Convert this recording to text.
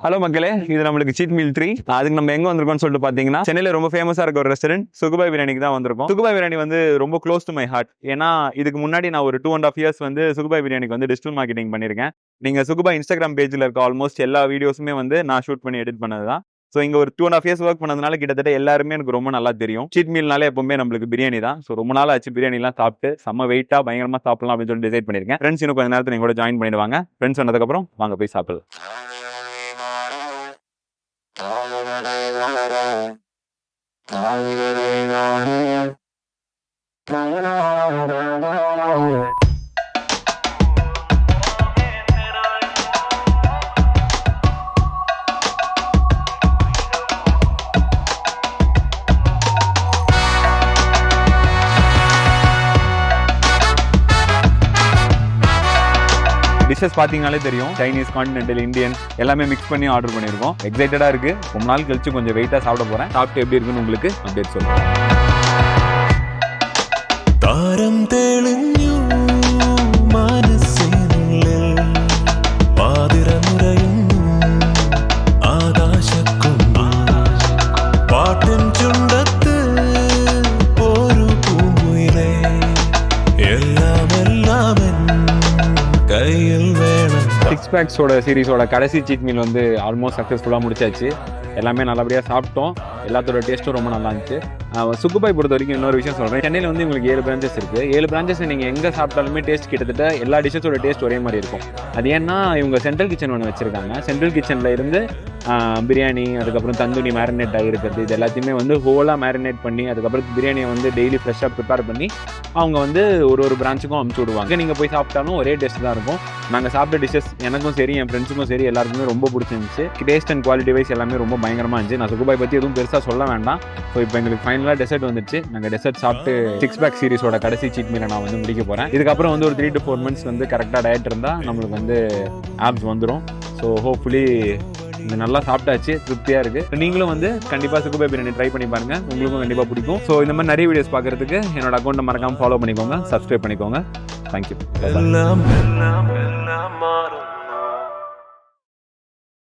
Hello மக்களே, இது நம்மளுக்கு சீட் மீல் 3. அதுக்கு நம்ம எங்க வந்திருக்கோம்னு சொல்லிட்டு பாத்தீங்கன்னா, சென்னையில ரொம்ப ஃபேமஸா இருக்க ஒரு ரெஸ்டாரண்ட் சுகுபாய் பிரியாணிக்கு தான் வந்திருக்கோம். சுகுபாய் பிரியாணி வந்து ரொம்ப க்ளோஸ் டு மை ஹார்ட். ஏன்னா இதுக்கு முன்னாடி நான் ஒரு 2.5 years வந்து சுகுபாய் பிரியாணிக்கு வந்து டிஜிட்டல் மார்க்கெட்டிங் பண்ணியிருக்கேன். நீங்க சுகுபாய் இன்ஸ்டாகிராம் பேஜ்ல இருக்க ஆல்மோஸ்ட் எல்லா வீடியோஸுமே வந்து நான் ஷூட் பண்ணி எடிட் பண்ணதுதான். ஸோ இங்கே ஒரு 2.5 years ஒர்க் பண்ணதுனால கிட்டத்தட்ட எல்லாருமே எனக்கு ரொம்ப நல்லா தெரியும். சீட் மீல்னாலே எப்பவுமே நம்மளுக்கு பிரியாணி தான். ஸோ ரொம்ப நாள் ஆச்சு பிரியாணிலாம் சாப்பிட்டு செம்ம வெயிட்டா பயங்கரமா சாப்பிடலாம் அப்படின்னு சொல்லி டிசைட் பண்ணியிருக்கேன். ஃப்ரெண்ட்ஸ் இன்னும் கொஞ்சம் நேரத்தில் கூட ஜாயின் பண்ணிடுவாங்க. ஃப்ரெண்ட்ஸ் வந்ததுக்கப்புறம் வாங்க போய் சாப்பிடலாம். டிஷஸ் பார்த்தீங்கனாலே தெரியும், சைனீஸ், கான்டினென்டல், இந்தியன் எல்லாமே மிக்ஸ் பண்ணி ஆர்டர் பண்ணியிருக்கோம். எக்ஸைட்டடாக இருக்குது. ரொம்ப நாள் கழிச்சு கொஞ்சம் வெயிட்டாக சாப்பிட போகிறேன். சாப்பிட்டு எப்படி இருக்குன்னு உங்களுக்கு அப்டேட் சொல்லுவேன். താരം തെളിഞ്ഞു മനസ്സിനുള്ളിൽ പാതിരമുറയുന്നു ആകാശക്കൊമ്പിൽ പാട്ടിൻ ചുണ്ടത്ത് ഒരു പൂങ്കുയിലേ എല്ലാം கையில் வேணும். 6 packs சீரிஸோட கடைசி சீட் மீல் வந்து ஆல்மோஸ்ட் சக்ஸஸ்ஃபுல்லாக முடிச்சாச்சு. எல்லாமே நல்லபடியாக சாப்பிட்டோம். எல்லாத்தோட டேஸ்ட்டும் ரொம்ப நல்லா இருந்துச்சு. சுகுபாய் பொறுத்த வரைக்கும் இன்னொரு விஷயம் சொல்கிறேன். சென்னையில் வந்து உங்களுக்கு 7 branches இருக்குது. 7 branches நீங்கள் எங்கே சாப்பிட்டாலுமே டேஸ்ட் கிட்டத்தட்ட எல்லா டிஷ்ஷஸோட டேஸ்ட் ஒரே மாதிரி இருக்கும். அது ஏன்னா இவங்க சென்ட்ரல் கிச்சன் ஒன்று வச்சுருக்காங்க. சென்ட்ரல் கிச்சனில் இருந்து பிரியாணி, அதுக்கப்புறம் தந்தூரி மேரினேட் ஆகிருக்கிறது, இது எல்லாத்தையுமே வந்து ஹோலாக மேரினேட் பண்ணி அதுக்கப்புறம் பிரியாணியை வந்து டெய்லி ஃப்ரெஷ்ஷாக ப்ரிப்பேர் பண்ணி அவங்க வந்து ஒரு பிரான்ச்சுக்கும் அமுச்சு விடுவாங்க. நீங்கள் போய் சாப்பிட்டாலும் ஒரே டேஸ்ட் தான் இருக்கும். நாங்கள் சாப்பிட்ட டிஷ்ஷஸ் எனக்கும் சரி என் ஃப்ரெண்ட்ஸுக்கும் சரி எல்லாருக்குமே ரொம்ப பிடிச்சிருந்துச்சு. டேஸ்ட் அண்ட் குவாலிட்டி வைஸ் எல்லாமே ரொம்ப பயங்கரமாக இருந்துச்சு. நான் சுகுபாய் பற்றி எதுவும் பெருசாக சொல்ல வேண்டாம். ஸோ இப்போ எங்களுக்கு ஃபைனலாக டெசர்ட் வந்துச்சு. நாங்கள் டெசர்ட் சாப்பிட்டு 6 pack சீரிஸோட கடைசி சீட் மீலை நான் வந்து முடிக்க போகிறேன். இதுக்கப்புறம் வந்து ஒரு 3 to 4 months வந்து கரெக்டாக டயட் இருந்தால் நம்மளுக்கு வந்து ஆப்ஸ் வந்துடும். ஸோ ஹோப்ஃபுல்லி இது நல்லா சாப்பிட்டாச்சு, திருப்தியாக இருக்குது. நீங்களும் வந்து கண்டிப்பாக சுகுபாய் பிரியாணி ட்ரை பண்ணி பாருங்கள், உங்களுக்கும் கண்டிப்பாக பிடிக்கும். ஸோ இந்த மாதிரி நிறைய வீடியோஸ் பார்க்குறதுக்கு என்னோட அக்கௌண்ட்டை மறக்காமல் ஃபாலோ பண்ணிக்கோங்க, சப்ஸ்கிரைப் பண்ணிக்கோங்க. தேங்க்யூ.